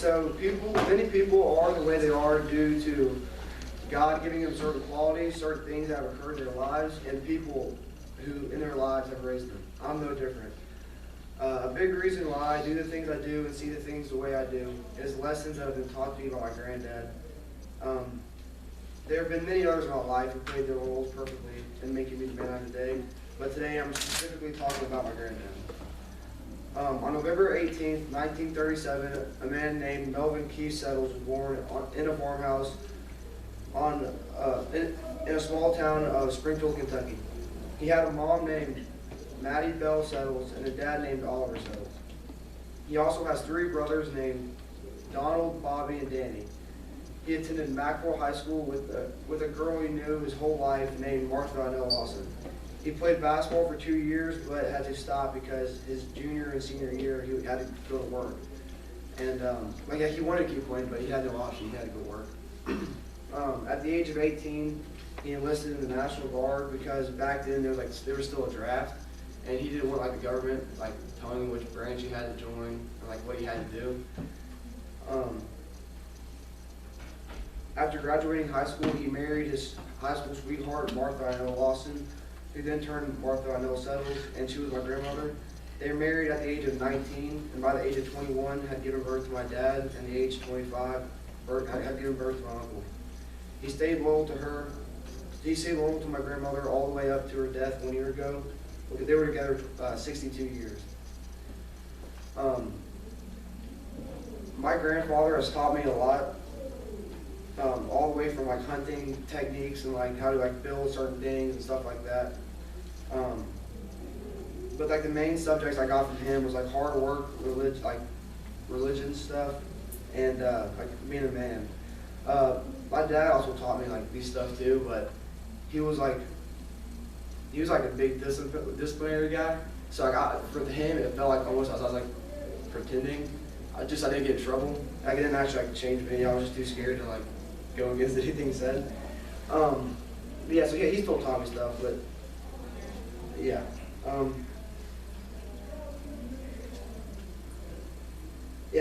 So many people are the way they are due to God giving them certain qualities, certain things that have occurred in their lives, and people who in their lives have raised them. I'm no different. A big reason why I do the things I do and see the things the way I do is lessons that have been taught to me by my granddad. There have been many others in my life who played their roles perfectly in making me the man I am today, but today I'm specifically talking about my granddad. On November 18th, 1937, a man named Melvin Keith Settles was born in a farmhouse in a small town of Springfield, Kentucky. He had a mom named Maddie Bell Settles and a dad named Oliver Settles. He also has three brothers named Donald, Bobby, and Danny. He attended Macville High School with a girl he knew his whole life named Martha Inell Lawson. He played basketball for 2 years, but had to stop because his junior and senior year he had to go to work. And he wanted to keep playing, but he had no option. He had to go work. At the age of 18, he enlisted in the National Guard because back then there was still a draft, and he didn't want the government telling him which branch he had to join or what he had to do. After graduating high school, he married his high school sweetheart, Martha Inell Lawson, who then turned Martha Inell Settles, and she was my grandmother. They were married at the age of 19, and by the age of 21, had given birth to my dad, and the age of 25, had given birth to my uncle. He stayed loyal to her. He stayed loyal to my grandmother all the way up to her death 1 year ago. They were together 62 years. My grandfather has taught me a lot. All the way from hunting techniques and how to build certain things and stuff like that. But the main subjects I got from him was hard work, religion stuff, and being a man. My dad also taught me these stuff too, but he was a big disciplinary guy. So for him it felt almost I was pretending. I didn't get in trouble. I didn't actually change me. I was just too scared to go against anything he said. He still taught me stuff, but yeah.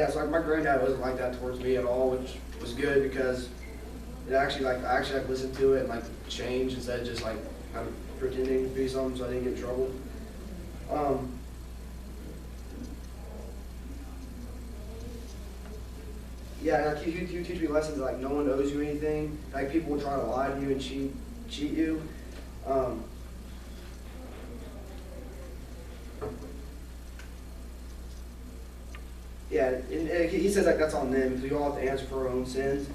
So my granddad wasn't like that towards me at all, which was good because it actually I actually listened to it and change instead of just I'm pretending to be something so I didn't get in trouble. You teach me lessons that no one owes you anything. People will try to lie to you and cheat you. He says that's on them because we all have to answer for our own sins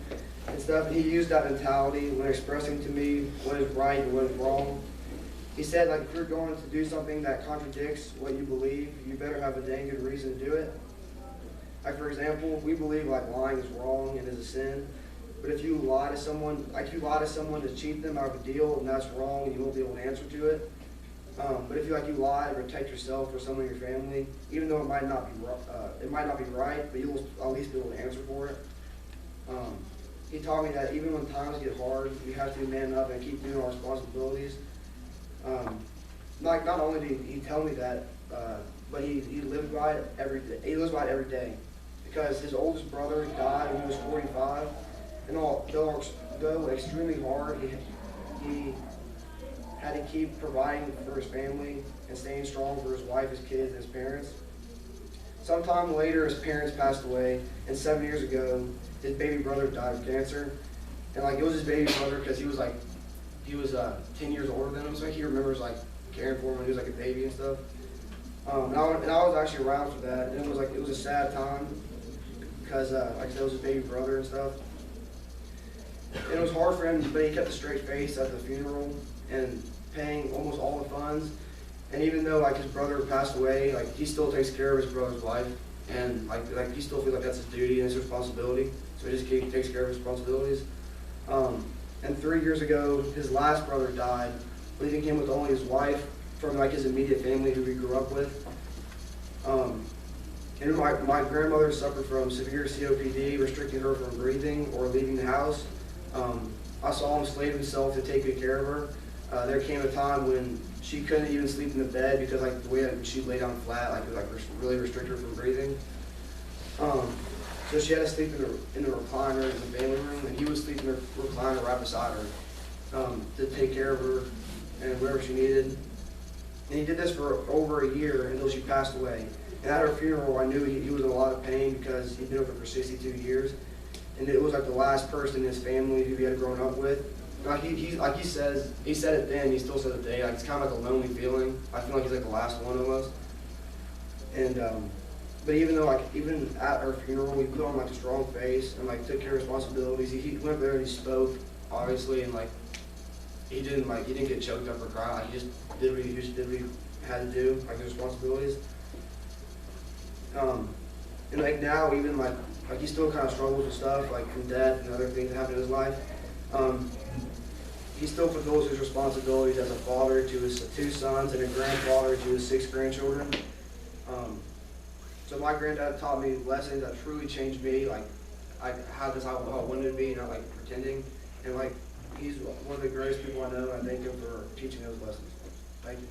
and stuff. And he used that mentality when expressing to me what is right and what is wrong. He said if you're going to do something that contradicts what you believe, you better have a dang good reason to do it. For example, we believe lying is wrong and is a sin. But if you lie to someone, to cheat them out of a deal, and that's wrong, and you won't be able to answer to it. But if you lie to protect yourself or someone in your family, even though it might not be right, but you'll at least be able to answer for it. He taught me that even when times get hard, we have to man up and keep doing our responsibilities. Not only did he tell me that, but he lived by it every day. He lives by it every day. Because his oldest brother died when he was 45, and though extremely hard, he had to keep providing for his family and staying strong for his wife, his kids, and his parents. Sometime later, his parents passed away, and 7 years ago, his baby brother died of cancer. And it was his baby brother because he was 10 years older than him, so he remembers caring for him when he was a baby and stuff. And I was actually around for that, and it was a sad time. Because, I said, it was his baby brother and stuff. And it was hard for him, but he kept a straight face at the funeral and paying almost all the funds. And even though his brother passed away, he still takes care of his brother's wife, and he still feels that's his duty and his responsibility. So he just takes care of his responsibilities. And 3 years ago, his last brother died, leaving him with only his wife from his immediate family who he grew up with. And my grandmother suffered from severe COPD, restricting her from breathing or leaving the house. I saw him slave himself to take good care of her. There came a time when she couldn't even sleep in the bed because the way she lay down flat, it was really restrict her from breathing. So she had to sleep in the recliner in the family room, and he would sleep in the recliner right beside her to take care of her and whatever she needed. And he did this for over a year until she passed away. And at her funeral, I knew he was in a lot of pain because he'd been with her for 62 years. And it was like the last person in his family who he had grown up with. Like he said it then, he still says it today. Like it's kind of like a lonely feeling. I feel like he's like the last one of us. And but even at her funeral, we put on like a strong face and like took care of responsibilities. He went there and he spoke, obviously, and like he didn't get choked up or cry. Like, he just did what he had to do, like his responsibilities. And like now, even like he still kind of struggles with stuff like from death and other things that happen in his life. He still fulfills his responsibilities as a father to his 2 sons and a grandfather to his 6 grandchildren. So my granddad taught me lessons that truly changed me. Like I had this how I wanted to be, not like pretending. And like he's one of the greatest people I know, and I thank him for teaching those lessons. Thank you.